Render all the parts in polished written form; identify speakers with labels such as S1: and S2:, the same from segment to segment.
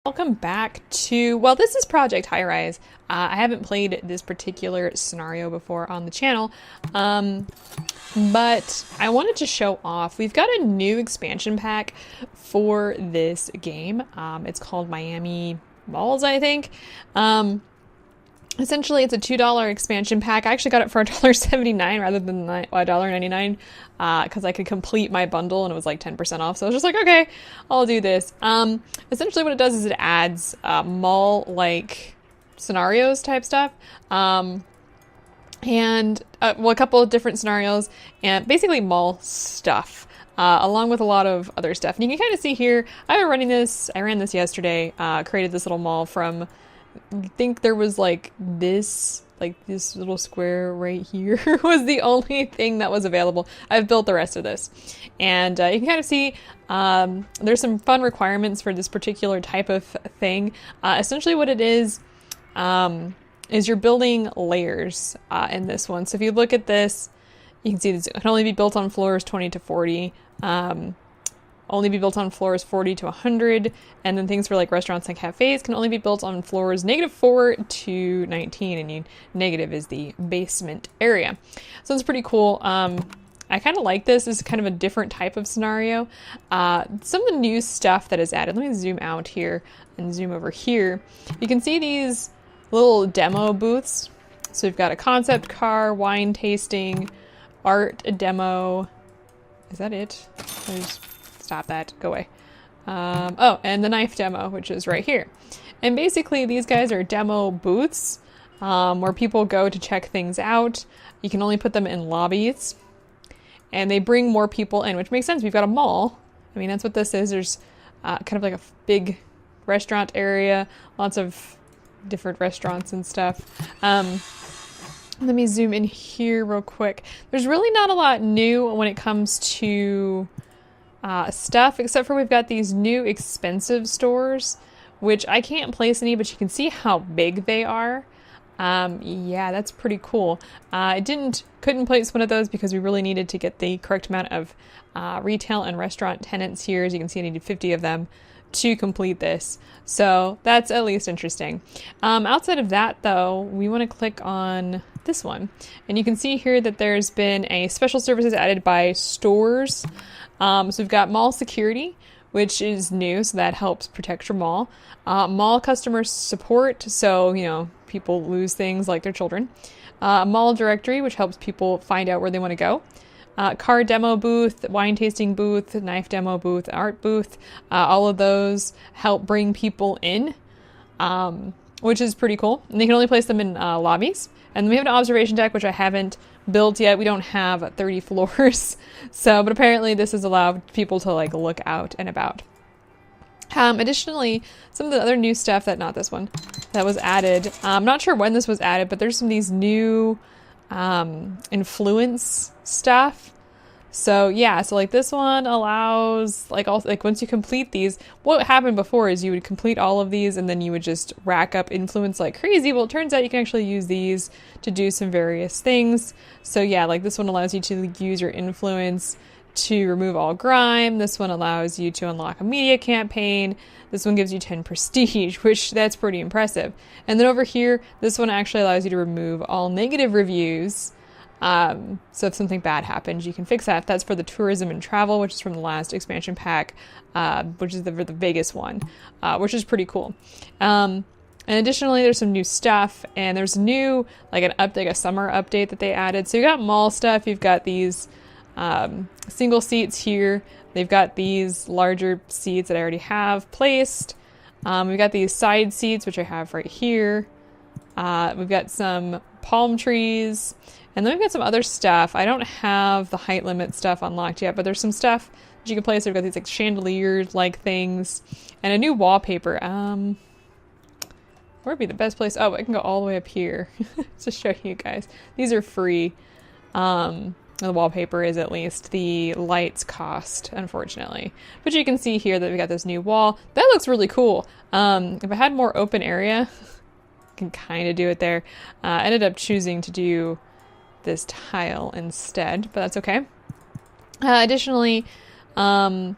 S1: Welcome back to, well, this is Project Highrise. I haven't played this particular scenario before on the channel, but I wanted to show off. We've got a new expansion pack for this game. It's called Miami Malls, I think. Essentially, it's a $2 expansion pack. I actually got it for $1.79 rather than $1.99 because I could complete my bundle and it was like 10% off. So I was just like, okay, I'll do this. Essentially, what it does is it adds mall-like scenarios type stuff. Well, a couple of different scenarios and basically mall stuff. Along with a lot of other stuff. And you can kind of see here, I've been running this. I ran this yesterday, created this little mall from, I think there was like this little square right here was the only thing that was available. I've built the rest of this. And you can kind of see there's some fun requirements for this particular type of thing. Essentially what it is you're building layers in this one. So if you look at this, you can see this can only be built on floors 20 to 40. Only be built on floors 40 to 100, and then things for like restaurants and cafes can only be built on floors -4 to 19, and negative is the basement area. So it's pretty cool. I kind of like this. This is kind of a different type of scenario. Some of the new stuff that is added. Let me zoom out here and zoom over here. You can see these little demo booths. So we've got a concept car, wine tasting, art demo. Is that it? Stop that. Go away. Oh, and the knife demo, which is right here. And basically, these guys are demo booths where people go to check things out. You can only put them in lobbies. And they bring more people in, which makes sense. We've got a mall. I mean, that's what this is. There's kind of like a big restaurant area. Lots of different restaurants and stuff. Let me zoom in here real quick. There's really not a lot new when it comes to stuff, except for we've got these new expensive stores, which I can't place any, but you can see how big they are. Yeah, that's pretty cool. I couldn't place one of those because we really needed to get the correct amount of retail and restaurant tenants here. As you can see, I needed 50 of them to complete this. So that's at least interesting. Outside of that, though, we want to click on this one. And you can see here that there's been a special services added by stores. So we've got mall security, which is new, so that helps protect your mall. Mall customer support, so, you know, people lose things like their children. Mall directory, which helps people find out where they want to go. Car demo booth, wine tasting booth, knife demo booth, art booth. All of those help bring people in, which is pretty cool. And they can only place them in lobbies. And then we have an observation deck, which I haven't built yet. We don't have 30 floors. But apparently this has allowed people to like look out and about. Additionally, some of the other new stuff that was added. I'm not sure when this was added, but there's some of these new influence stuff. So yeah, so like this one allows once you complete these, what happened before is you would complete all of these and then you would just rack up influence like crazy. Well, it turns out you can actually use these to do some various things. So yeah, like this one allows you to use your influence to remove all grime. This one allows you to unlock a media campaign. This one gives you 10 prestige, which that's pretty impressive. And then over here, this one actually allows you to remove all negative reviews. So if something bad happens, you can fix that. That's for the tourism and travel, which is from the last expansion pack, which is the Vegas one, which is pretty cool. And additionally, there's some new stuff, and there's new, like a summer update that they added. So you got mall stuff. You've got these single seats here. They've got these larger seats that I already have placed. We've got these side seats, which I have right here. We've got some palm trees. And then we've got some other stuff. I don't have the height limit stuff unlocked yet, but there's some stuff that you can place. We've got these like chandelier-like things. And a new wallpaper. Where would be the best place? Oh, I can go all the way up here to show you guys. These are free. The wallpaper is at least. The lights cost, unfortunately. But you can see here that we got this new wall. That looks really cool. If I had more open area, I can kind of do it there. I ended up choosing to do this tile instead, but that's okay. Additionally, some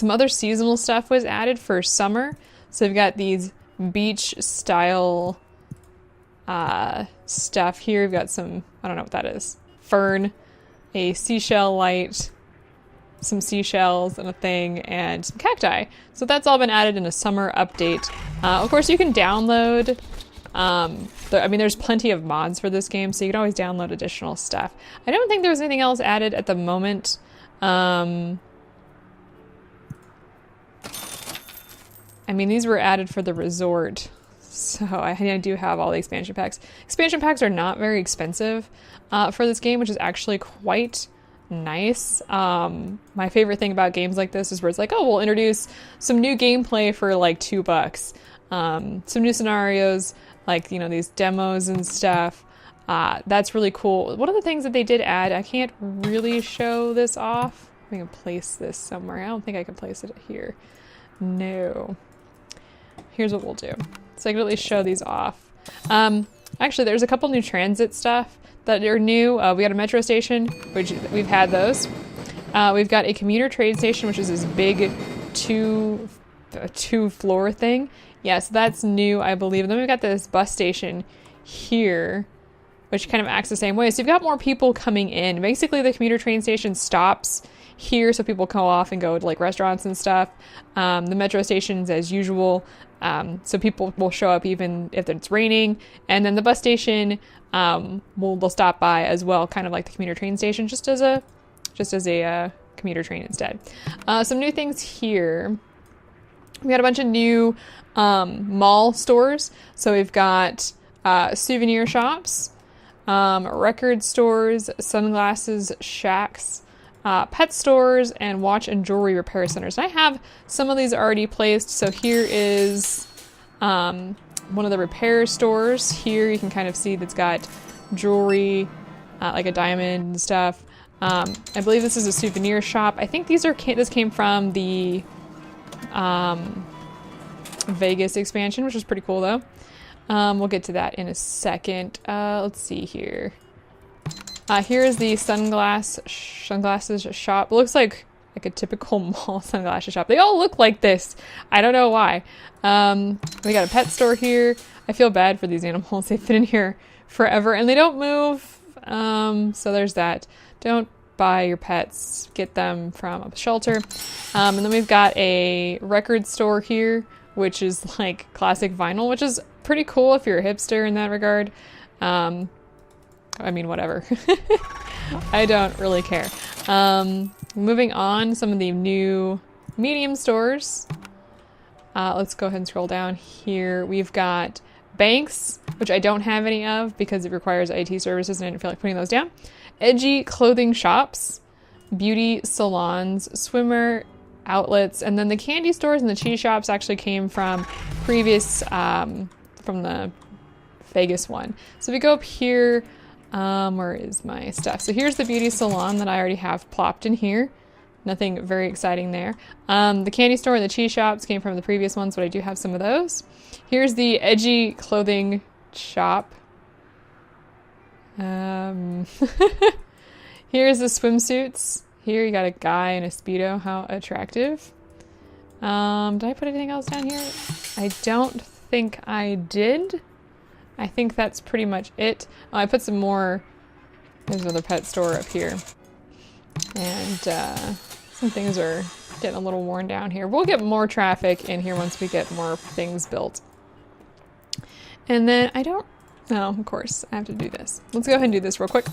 S1: other seasonal stuff was added for summer. So we've got these beach style stuff here. We've got some, I don't know what that is, fern, a seashell light, some seashells and a thing, and some cacti. So that's all been added in a summer update. Of course, you can download, I mean, there's plenty of mods for this game, so you can always download additional stuff. I don't think there was anything else added at the moment. I mean, these were added for the resort, so I do have all the expansion packs. Expansion packs are not very expensive for this game, which is actually quite nice. My favorite thing about games like this is where it's like, oh, we'll introduce some new gameplay for like $2. Some new scenarios, like, you know, these demos and stuff. That's really cool. One of the things that they did add, I can't really show this off. I can place this somewhere. I don't think I can place it here. No. Here's what we'll do. So I can at least show these off. Actually, there's a couple new transit stuff that are new. We got a metro station, which we've had those. We've got a commuter train station, which is this big two-floor thing. Yes, that's new, I believe. And then we've got this bus station here, which kind of acts the same way. So you've got more people coming in. Basically, the commuter train station stops here, so people go off and go to like restaurants and stuff. The metro stations, as usual, so people will show up even if it's raining. And then the bus station, they'll stop by as well, kind of like the commuter train station, just as a commuter train instead. Some new things here. We got a bunch of new mall stores. So we've got Souvenir Shops, record stores, sunglasses shacks, pet stores, and watch and jewelry repair centers. And I have some of these already placed. So here is one of the repair stores. Here you can kind of see that's got jewelry, like a diamond and stuff. I believe this is a souvenir shop. I think this came from the Vegas expansion, which is pretty cool though. We'll get to that in a second. Let's see here. Here's the sunglasses shop. It looks like a typical mall sunglasses shop. They all look like this. I don't know why. We got a pet store here. I feel bad for these animals. They've been in here forever and they don't move. So there's that. Don't buy your pets. Get them from a shelter. And then we've got a record store here, which is like classic vinyl, which is pretty cool if you're a hipster in that regard. I mean, whatever. I don't really care. Moving on, some of the new medium stores. Let's go ahead and scroll down here. We've got banks, which I don't have any of because it requires IT services and I didn't feel like putting those down. Edgy clothing shops, beauty salons, swimmer outlets, and then the candy stores and the cheese shops actually came from previous, from the Vegas one. So we go up here, where is my stuff? So here's the beauty salon that I already have plopped in here. Nothing very exciting there. The candy store and the cheese shops came from the previous ones, but I do have some of those. Here's the edgy clothing shop. Here's the swimsuits. Here you got a guy in a Speedo. How attractive. Did I put anything else down here? I don't think I did. I think that's pretty much it. Oh, I put some more. There's another pet store up here. And some things are getting a little worn down here. We'll get more traffic in here once we get more things built. And then no, of course, I have to do this. Let's go ahead and do this real quick.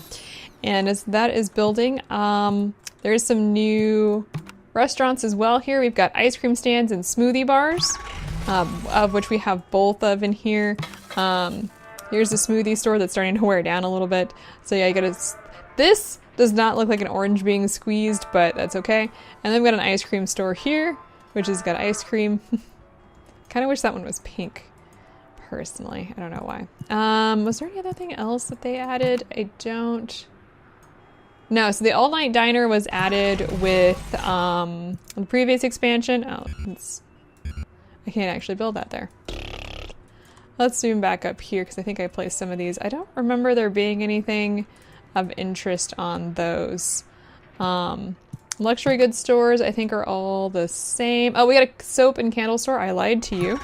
S1: And as that is building, there's some new restaurants as well here. We've got ice cream stands and smoothie bars, of which we have both of in here. Here's the smoothie store that's starting to wear down a little bit. So yeah, this does not look like an orange being squeezed, but that's okay. And then we've got an ice cream store here, which has got ice cream. Kind of wish that one was pink, personally. I don't know why. Was there any other thing else that they added? No, so the all-night diner was added with the previous expansion. Oh, I can't actually build that there. Let's zoom back up here because I think I placed some of these. I don't remember there being anything of interest on those. Luxury goods stores, I think, are all the same. Oh, we got a soap and candle store. I lied to you.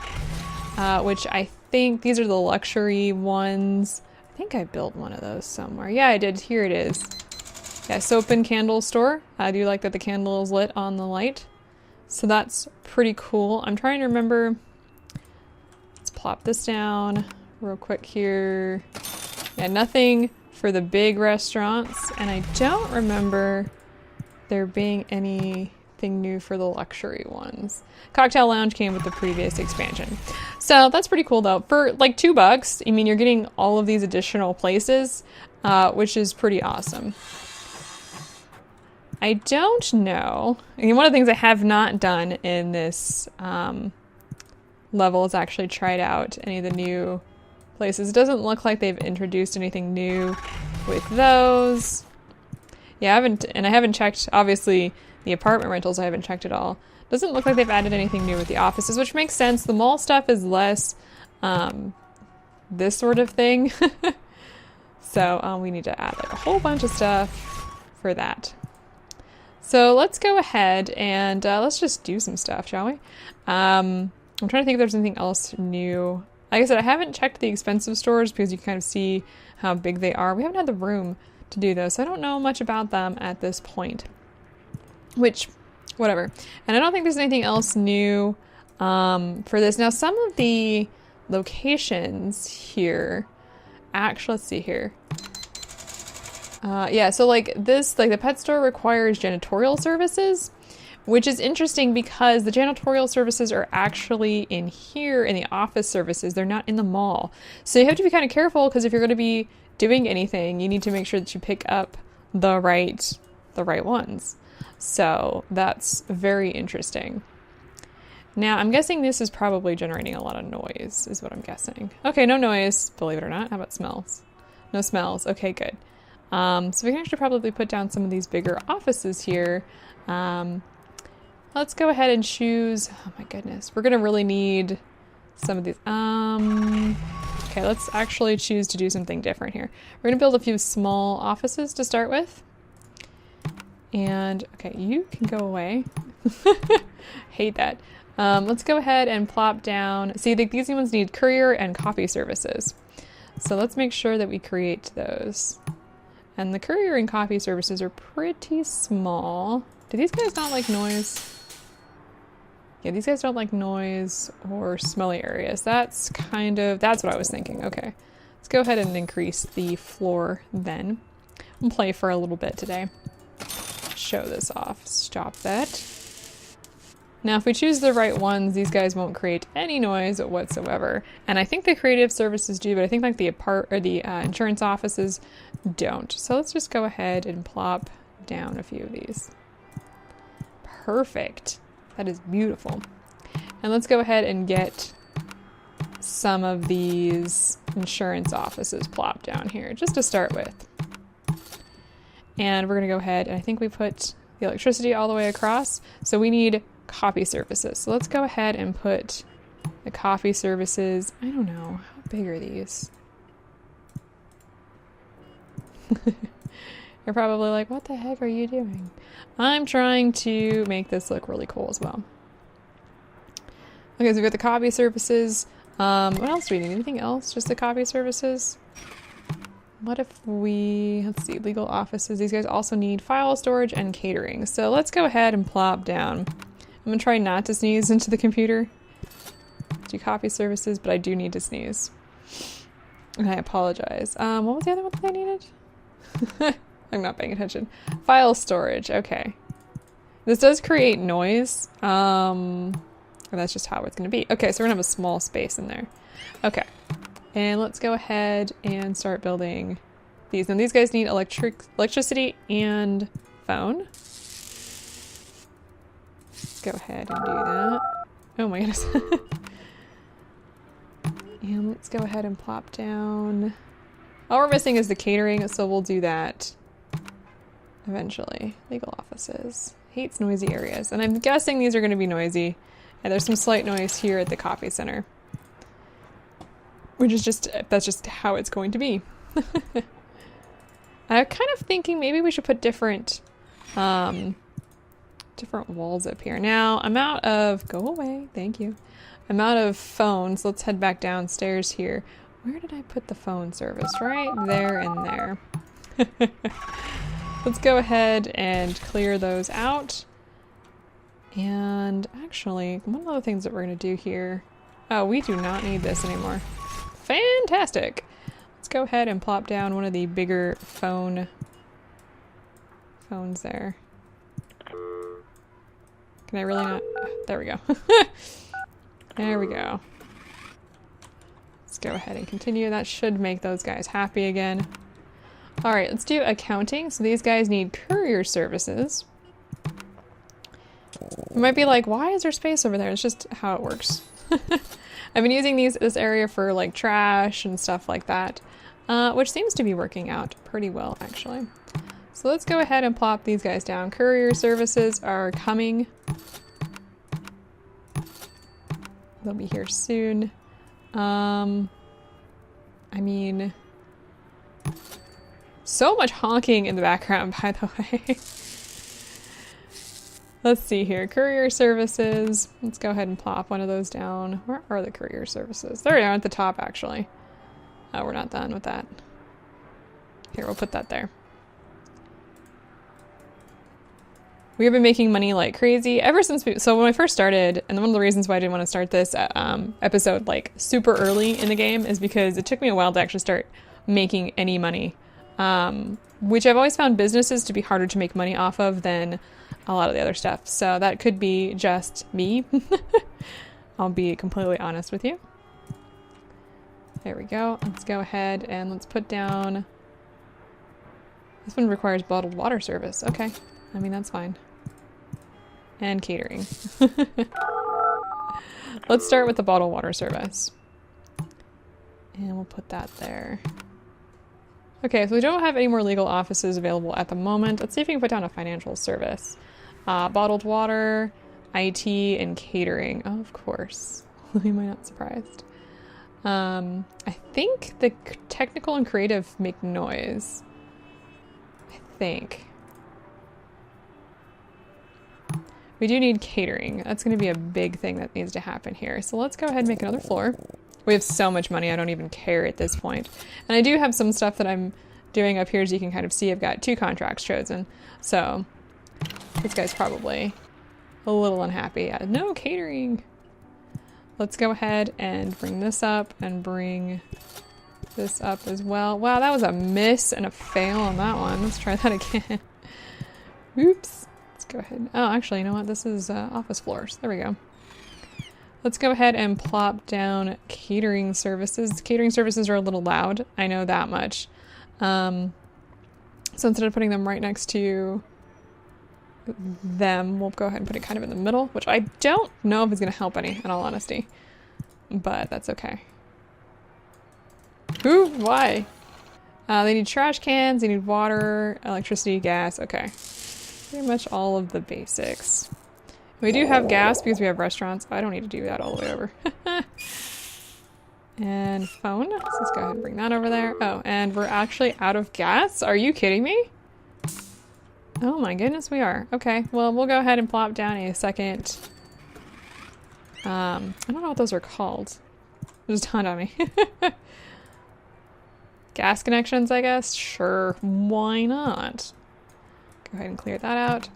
S1: Which I think these are the luxury ones. I think I built one of those somewhere. Yeah, I did. Here it is. Yeah, soap and candle store. I do like that the candle is lit on the light. So that's pretty cool. I'm trying to remember. Let's plop this down real quick here. Yeah, nothing for the big restaurants. And I don't remember there being anything new for the luxury ones. Cocktail Lounge came with the previous expansion. So that's pretty cool though. For like $2, I mean, you're getting all of these additional places, which is pretty awesome. I don't know. I mean, one of the things I have not done in this level is actually tried out any of the new places. It doesn't look like they've introduced anything new with those. Yeah, I haven't checked, obviously, the apartment rentals, I haven't checked at all. Doesn't look like they've added anything new with the offices, which makes sense. The mall stuff is less this sort of thing. So we need to add like a whole bunch of stuff for that. So let's go ahead and let's just do some stuff, shall we? I'm trying to think if there's anything else new. Like I said, I haven't checked the expensive stores because you can kind of see how big they are. We haven't had the room to do those, so I don't know much about them at this point. Which, whatever. And I don't think there's anything else new for this. Now, some of the locations here, actually, let's see here. Yeah, so like this, like the pet store requires janitorial services, which is interesting because the janitorial services are actually in here in the office services. They're not in the mall. So you have to be kind of careful because if you're going to be doing anything, you need to make sure that you pick up the right ones. So that's very interesting. Now I'm guessing this is probably generating a lot of noise is what I'm guessing. Okay, no noise, believe it or not. How about smells? No smells. Okay, good. So we can actually probably put down some of these bigger offices here. Let's go ahead and choose, oh my goodness, we're gonna really need some of these. Okay, let's actually choose to do something different here. We're gonna build a few small offices to start with. And, okay, you can go away. Hate that. Let's go ahead and plop down. See, these ones need courier and coffee services. So let's make sure that we create those. And the courier and coffee services are pretty small. Do these guys not like noise? Yeah, these guys don't like noise or smelly areas. That's what I was thinking. Okay, let's go ahead and increase the floor then. We'll play for a little bit today. Show this off. Stop that. Now, if we choose the right ones, these guys won't create any noise whatsoever. And I think the creative services do, but I think like the insurance offices don't. So let's just go ahead and plop down a few of these. Perfect. That is beautiful. And let's go ahead and get some of these insurance offices plopped down here, just to start with. And we're gonna go ahead, and I think we put the electricity all the way across. So we need coffee services. So let's go ahead and put the coffee services. I don't know, how big are these? You're probably like, what the heck are you doing? I'm trying to make this look really cool as well. Okay, so we've got the coffee services. What else do we need? Anything else? Just the coffee services? What if we, let's see, legal offices. These guys also need file storage and catering. So let's go ahead and plop down. I'm gonna try not to sneeze into the computer. Do coffee services, but I do need to sneeze. And I apologize. What was the other one that I needed? I'm not paying attention. File storage, okay. This does create noise. And that's just how it's gonna be. Okay, so we're gonna have a small space in there. Okay. And let's go ahead and start building these. Now these guys need electricity and phone. Let's go ahead and do that. Oh my goodness. And let's go ahead and plop down. All we're missing is the catering, so we'll do that eventually. Legal offices. Hates noisy areas. And I'm guessing these are going to be noisy. And there's some slight noise here at the coffee center. Which is that's just how it's going to be. I'm kind of thinking maybe we should put different different walls up here. Now, I'm out of... Go away. Thank you. I'm out of phones. Let's head back downstairs here. Where did I put the phone service? Right there and there. Let's go ahead and clear those out. And actually, one of the things that we're going to do here... Oh, we do not need this anymore. Fantastic! Let's go ahead and plop down one of the bigger phones there. Can I really not? There we go. There we go. Let's go ahead and continue. That should make those guys happy again. Alright, let's do accounting. So these guys need courier services. You might be like, why is there space over there? It's just how it works. I've been using this area for like trash and stuff like that, which seems to be working out pretty well actually. So let's go ahead and plop these guys down. Courier services are coming. They'll be here soon. I mean, so much honking in the background, by the way. Let's see here. Courier services. Let's go ahead and plop one of those down. Where are the courier services? There they are at the top, actually. Oh, we're not done with that. Here, we'll put that there. We have been making money like crazy ever since so when I first started, and one of the reasons why I didn't want to start this episode like super early in the game is because it took me a while to actually start making any money. Which I've always found businesses to be harder to make money off of than a lot of the other stuff. So that could be just me. I'll be completely honest with you. There we go. Let's go ahead and let's put down... This one requires bottled water service. Okay. I mean, that's fine. And catering. Let's start with the bottled water service. And we'll put that there. Okay, so we don't have any more legal offices available at the moment. Let's see if we can put down a financial service. Bottled water, IT, and catering. Oh, of course. Am I not surprised? I think the technical and creative make noise. I think. We do need catering. That's going to be a big thing that needs to happen here. So let's go ahead and make another floor. We have so much money, I don't even care at this point. And I do have some stuff that I'm doing up here, as you can kind of see. I've got 2 contracts chosen. So this guy's probably a little unhappy. No catering. Let's go ahead and bring this up and bring this up as well. Wow, that was a miss and a fail on that one. Let's try that again. Oops. Let's go ahead. Oh, actually, you know what? This is office floors. There we go. Let's go ahead and plop down catering services. Catering services are a little loud. I know that much. So instead of putting them right next to them, we'll go ahead and put it kind of in the middle, which I don't know if it's going to help any, in all honesty. But that's okay. Who? Why? They need trash cans, they need water, electricity, gas. Okay. Pretty much all of the basics. We do have gas because we have restaurants. I don't need to do that all the way over. And phone. So let's go ahead and bring that over there. Oh, and we're actually out of gas? Are you kidding me? Oh my goodness, we are. Okay, well, we'll go ahead and plop down a second. I don't know what those are called. It just dawned on me. Gas connections, I guess? Sure, why not? Go ahead and clear that out.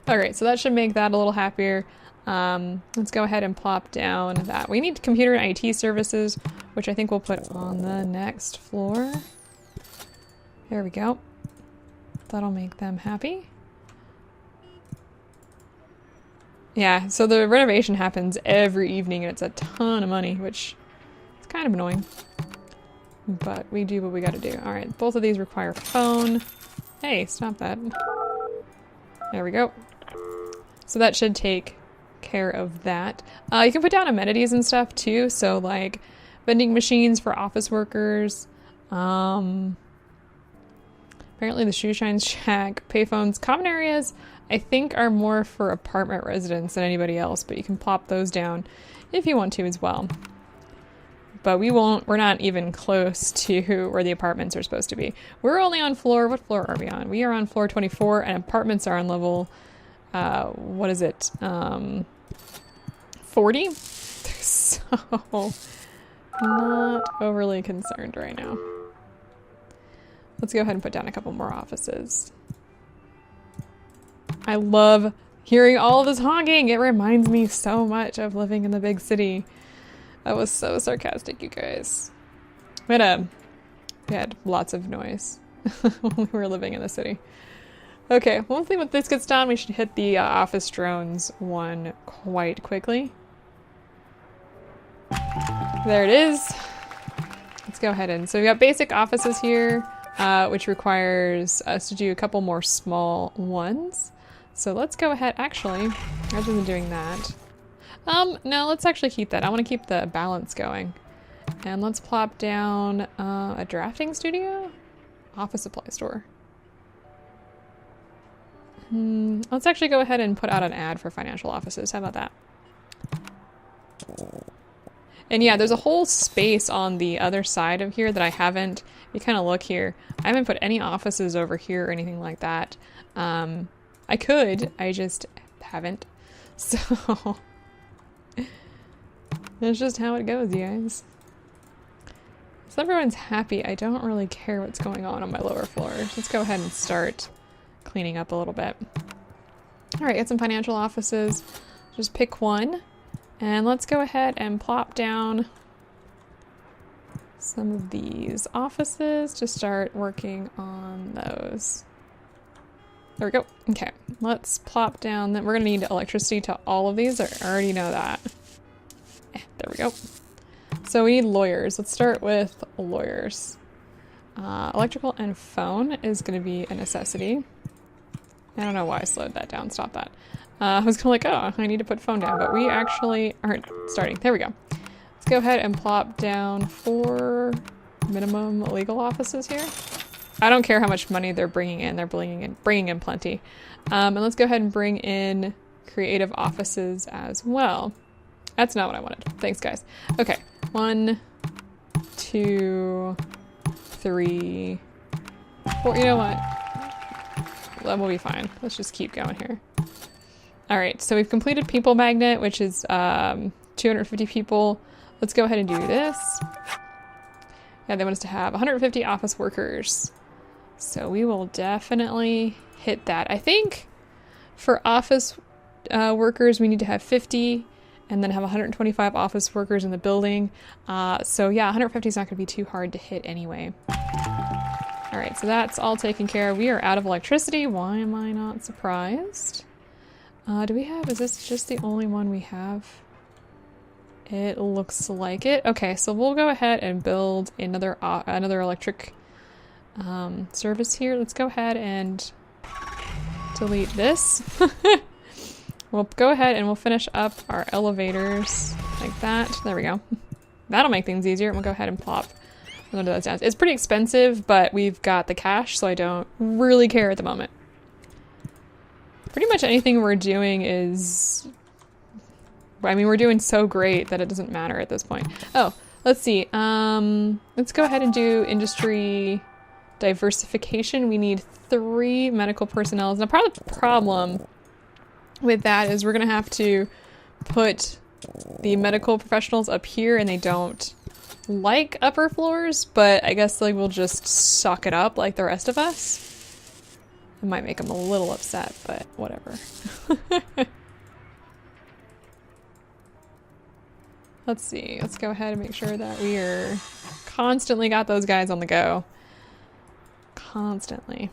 S1: Alright, so that should make that a little happier. Let's go ahead and plop down that. We need computer and IT services, which I think we'll put on the next floor. There we go. That'll make them happy. Yeah, so the renovation happens every evening and it's a ton of money, which is kind of annoying. But we do what we gotta do. Alright, both of these require phone. Hey, stop that. There we go. So that should take care of that. You can put down amenities and stuff too, so like vending machines for office workers. Apparently the Shoe Shine Shack, payphones, common areas, I think are more for apartment residents than anybody else, but you can plop those down if you want to as well. But we won't, we're not even close to where the apartments are supposed to be. We're only on floor, what floor are we on? We are on floor 24 and apartments are on level what is it? 40? So not overly concerned right now. Let's go ahead and put down a couple more offices. I love hearing all of this honking. It reminds me so much of living in the big city. That was so sarcastic, you guys. We had lots of noise when we were living in the city. Okay, hopefully when this gets done, we should hit the office drones one quite quickly. There it is. Let's go ahead and, so we got basic offices here, which requires us to do a couple more small ones. So let's go ahead, actually, rather than doing that. No, let's actually keep that. I want to keep the balance going. And let's plop down a drafting studio? Office supply store. Let's actually go ahead and put out an ad for financial offices. How about that? And yeah, there's a whole space on the other side of here that I haven't, you kind of look here, I haven't put any offices over here or anything like that. I could, I just haven't. So, that's just how it goes, you guys. So everyone's happy. I don't really care what's going on my lower floors. Let's go ahead and start cleaning up a little bit. All right, get some financial offices. Just pick one. And let's go ahead and plop down some of these offices to start working on those. There we go. Okay, let's plop down that. We're gonna need electricity to all of these. I already know that. There we go. So we need lawyers. Let's start with lawyers. Electrical and phone is gonna be a necessity. I don't know why I slowed that down. Stop that. I was kind of like, oh, I need to put phone down, but we actually aren't starting. There we go. Let's go ahead and plop down 4 minimum legal offices here. I don't care how much money they're bringing in. They're bringing in plenty. And let's go ahead and bring in creative offices as well. That's not what I wanted. Thanks, guys. Okay. 1, 2, 3, 4. You know what? That will be fine. Let's just keep going here. All right, so we've completed People Magnet, which is 250 people. Let's go ahead and do this. Yeah, they want us to have 150 office workers. So we will definitely hit that. I think for office workers, we need to have 50 and then have 125 office workers in the building. So yeah, 150 is not gonna be too hard to hit anyway. All right, so that's all taken care of. We are out of electricity. Why am I not surprised? Do we have, is this just the only one we have? It looks like it. Okay, so we'll go ahead and build another electric service here. Let's go ahead and delete this. We'll go ahead and we'll finish up our elevators like that. There we go. That'll make things easier. We'll go ahead and plop one of those down. It's pretty expensive, but we've got the cash, so I don't really care at the moment. Pretty much anything we're doing is, I mean, we're doing so great that it doesn't matter at this point. Oh, let's see. Let's go ahead and do industry diversification. We need 3 medical personnel. Now, part of the problem with that is we're going to have to put the medical professionals up here, and they don't like upper floors, but I guess like we'll just suck it up like the rest of us. It might make them a little upset, but whatever. Let's see. Let's go ahead and make sure that we are constantly got those guys on the go. Constantly.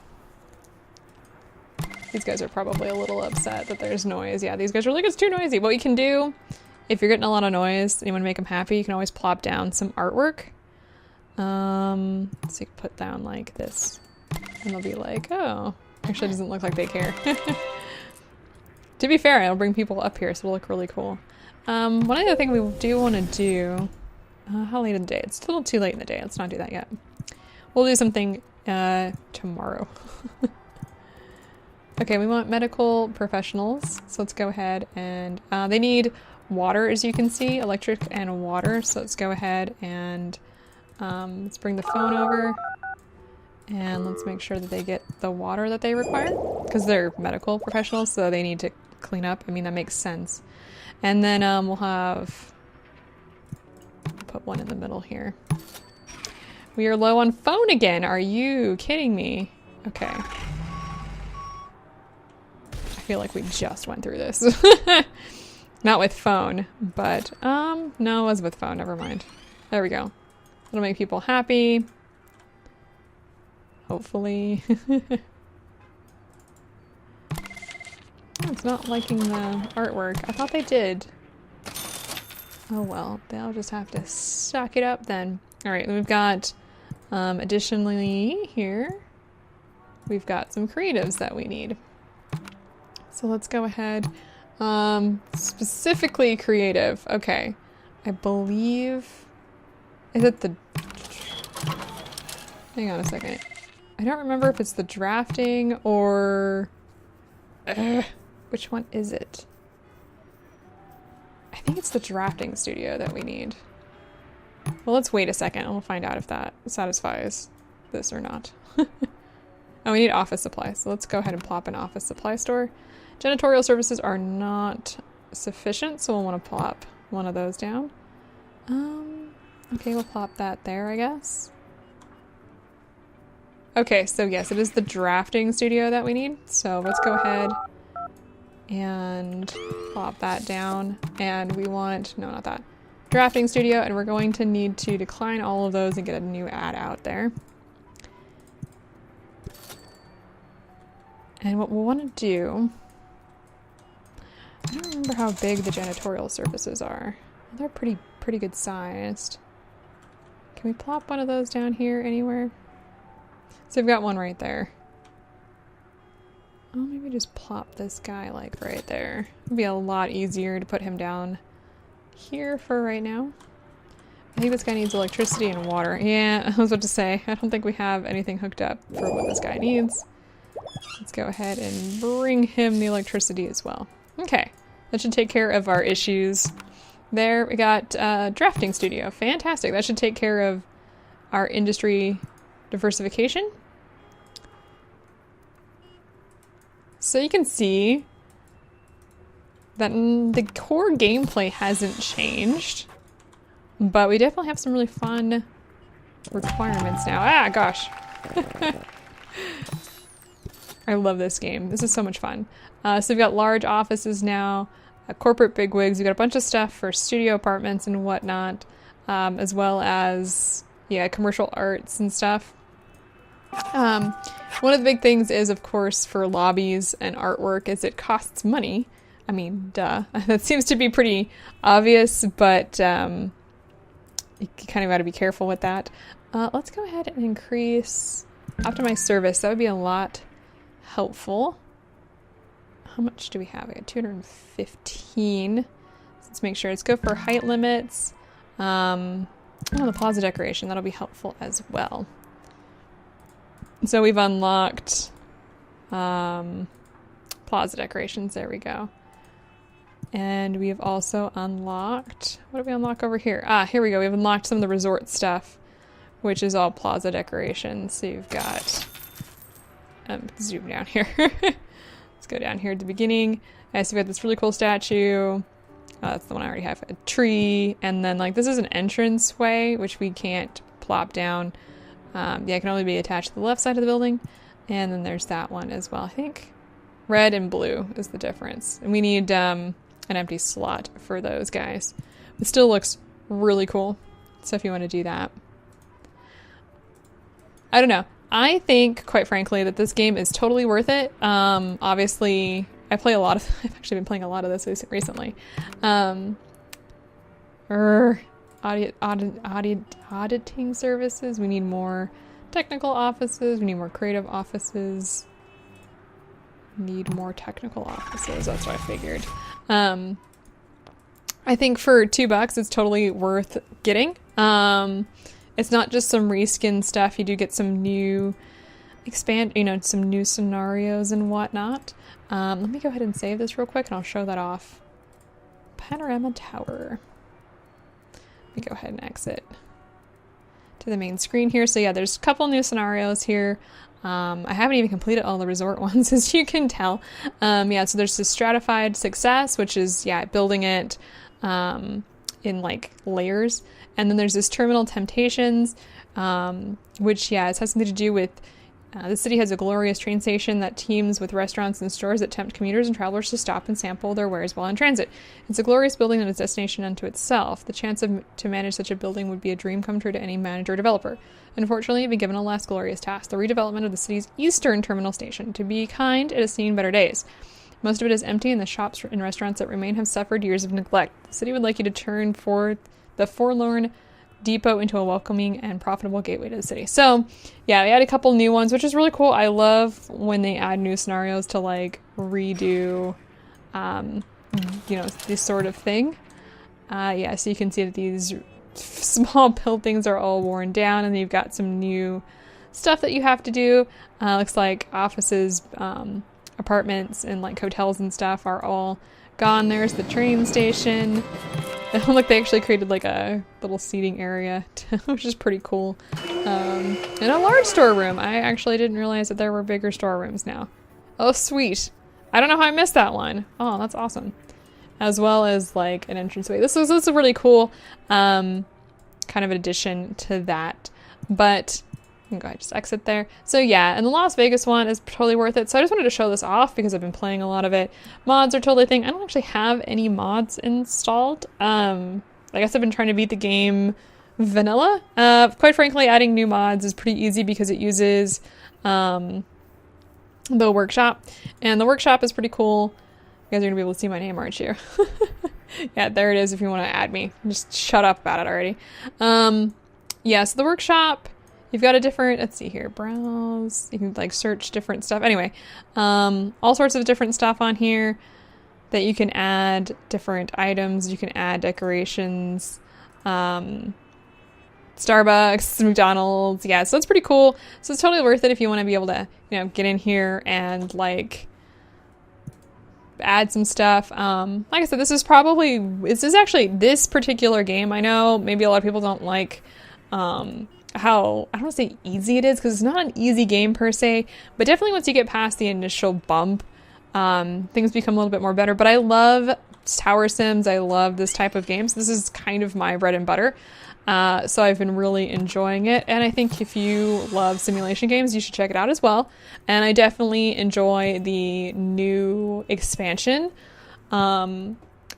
S1: These guys are probably a little upset that there's noise. Yeah, these guys are like, it's too noisy. What you can do, if you're getting a lot of noise and you want to make them happy, you can always plop down some artwork. So you can put down like this. And they'll be like, oh. Actually, it doesn't look like they care. To be fair, it'll bring people up here, so it'll look really cool. One other thing we do want to do... how late in the day? It's a little too late in the day. Let's not do that yet. We'll do something tomorrow. Okay, we want medical professionals. So let's go ahead and... they need water, as you can see. Electric and water. So let's go ahead and... let's bring the phone over. And let's make sure that they get the water that they require, because they're medical professionals, so they need to clean up. I mean, that makes sense. And then we'll put one in the middle here. We are low on phone again. Are you kidding me? Okay. I feel like we just went through this. Not with phone, but no, it was with phone. Never mind. There we go. It'll make people happy. Hopefully. It's not liking the artwork. I thought they did. Oh well, they'll just have to suck it up then. Alright, we've got, additionally here, we've got some creatives that we need. So let's go ahead. Specifically creative. Okay. I believe... Is it the... Hang on a second. I don't remember if it's the drafting or... which one is it? I think it's the drafting studio that we need. Well, let's wait a second and we'll find out if that satisfies this or not. Oh, we need office supplies. So let's go ahead and plop an office supply store. Janitorial services are not sufficient, so we'll want to plop one of those down. Okay, we'll plop that there, I guess. Okay, so yes, it is the drafting studio that we need. So let's go ahead and plop that down. And we want, no, not that. Drafting studio, and we're going to need to decline all of those and get a new ad out there. And what we'll want to do, I don't remember how big the janitorial services are. They're pretty good sized. Can we plop one of those down here anywhere? So we've got one right there. Oh, maybe just plop this guy like right there. It'd be a lot easier to put him down here for right now. I think this guy needs electricity and water. Yeah, I was about to say, I don't think we have anything hooked up for what this guy needs. Let's go ahead and bring him the electricity as well. Okay, that should take care of our issues. There, we got drafting studio. Fantastic. That should take care of our industry diversification. So you can see that the core gameplay hasn't changed, but we definitely have some really fun requirements now. Ah, gosh. I love this game. This is so much fun. So we've got large offices now, corporate bigwigs. We've got a bunch of stuff for studio apartments and whatnot, as well as, yeah, commercial arts and stuff. One of the big things is, of course, for lobbies and artwork is it costs money. I mean, duh. That seems to be pretty obvious, but you kind of got to be careful with that. Let's go ahead and increase optimize service. That would be a lot helpful. How much do we have? We got 215. Let's make sure. Let's go for height limits. Oh, the plaza decoration. That'll be helpful as well. So we've unlocked plaza decorations. There we go. And we have also unlocked... What did we unlock over here? Ah, here we go. We've unlocked some of the resort stuff, which is all plaza decorations. So you've got... zoom down here. Let's go down here at the beginning. So we've got this really cool statue. That's the one I already have. A tree. And then, like, this is an entrance way, which we can't plop down. Yeah, it can only be attached to the left side of the building. And then there's that one as well. I think red and blue is the difference. And we need an empty slot for those guys. It still looks really cool. So if you want to do that. I don't know. I think, quite frankly, that this game is totally worth it. Obviously, I've actually been playing a lot of this recently. Auditing services. We need more technical offices. We need more creative offices. Need more technical offices. That's what I figured. I think for $2, it's totally worth getting. It's not just some reskin stuff. You do get some new some new scenarios and whatnot. Let me go ahead and save this real quick and I'll show that off. Panorama Tower. Let me go ahead and exit. to the main screen here. So yeah, there's a couple new scenarios here. I haven't even completed all the resort ones, as you can tell. Yeah, so there's this stratified success, which is, yeah, building it in like layers. And then there's this terminal temptations, which, yeah, it has something to do with the city has a glorious train station that teams with restaurants and stores that tempt commuters and travelers to stop and sample their wares while in transit. It's a glorious building and its destination unto itself. The chance to manage such a building would be a dream come true to any manager or developer. Unfortunately, you've been given a less glorious task, the redevelopment of the city's eastern terminal station. To be kind, it has seen better days. Most of it is empty, and the shops and restaurants that remain have suffered years of neglect. The city would like you to turn for the forlorn depot into a welcoming and profitable gateway to the city. So yeah, we had a couple new ones, which is really cool. I love when they add new scenarios to like redo this sort of thing. Yeah, so you can see that these small buildings are all worn down, and you've got some new stuff that you have to do. Looks like offices, apartments, and like hotels and stuff are all gone. There's the train station. Look, they actually created like a little seating area, which is pretty cool. And a large storeroom. I actually didn't realize that there were bigger storerooms now. Oh, sweet. I don't know how I missed that one. Oh, that's awesome. As well as like an entranceway. This is really cool. Kind of an addition to that. But you can go ahead, just exit there. So yeah, and the Las Vegas one is totally worth it. So I just wanted to show this off because I've been playing a lot of it. Mods are totally a thing. I don't actually have any mods installed. I guess I've been trying to beat the game vanilla. Quite frankly, adding new mods is pretty easy because it uses the workshop. And the workshop is pretty cool. You guys are going to be able to see my name, aren't you? Yeah, there it is if you want to add me. Just shut up about it already. Yeah, so the workshop... You've got a different, let's see here, browse, you can like search different stuff. Anyway, all sorts of different stuff on here that you can add, different items, you can add decorations, Starbucks, McDonald's, yeah, so it's pretty cool. So it's totally worth it if you want to be able to, get in here and like add some stuff. Like I said, this is actually this particular game. I know maybe a lot of people don't like, how, I don't want to say easy it is, because it's not an easy game per se, but definitely once you get past the initial bump, things become a little bit more better. But I love tower sims. I love this type of games. This is kind of my bread and butter. So I've been really enjoying it. And I think if you love simulation games, you should check it out as well. And I definitely enjoy the new expansion.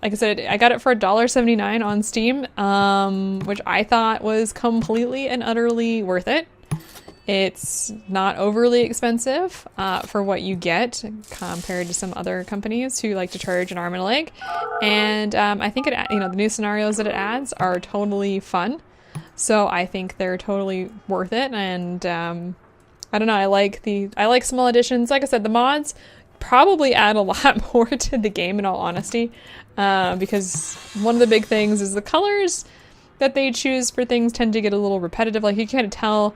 S1: Like I said, I got it for $1.79 on Steam, which I thought was completely and utterly worth it. It's not overly expensive for what you get compared to some other companies who like to charge an arm and a leg. And I think the new scenarios that it adds are totally fun. So I think they're totally worth it. And I don't know, I like small additions. Like I said, the mods probably add a lot more to the game, in all honesty, because one of the big things is the colors that they choose for things tend to get a little repetitive. Like you can't tell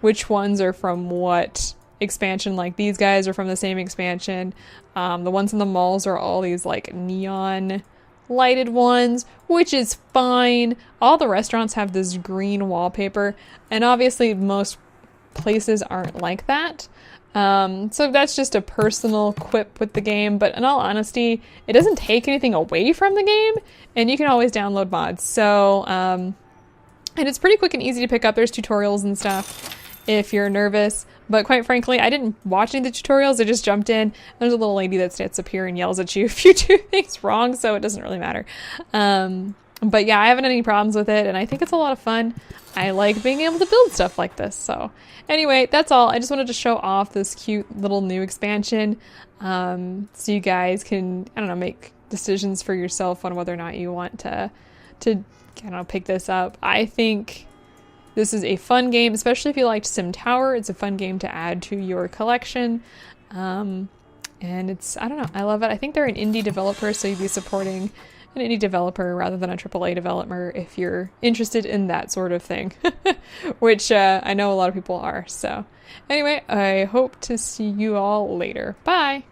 S1: which ones are from what expansion. Like these guys are from the same expansion. The ones in the malls are all these like neon lighted ones, which is fine. All the restaurants have this green wallpaper, and obviously most places aren't like that. So that's just a personal quip with the game, but in all honesty, it doesn't take anything away from the game, and you can always download mods. So, and it's pretty quick and easy to pick up. There's tutorials and stuff if you're nervous, but quite frankly, I didn't watch any of the tutorials. I just jumped in. There's a little lady that sits up here and yells at you if you do things wrong, so it doesn't really matter. But yeah, I haven't had any problems with it, and I think it's a lot of fun. I like being able to build stuff like this. So anyway, that's all. I just wanted to show off this cute little new expansion, so you guys can, I don't know, make decisions for yourself on whether or not you want to I don't know, pick this up. I think this is a fun game, especially if you liked Sim Tower. It's a fun game to add to your collection. And it's, I don't know, I love it. I think they're an indie developer, so you'd be supporting an indie developer rather than a AAA developer if you're interested in that sort of thing, which I know a lot of people are. So anyway, I hope to see you all later. Bye!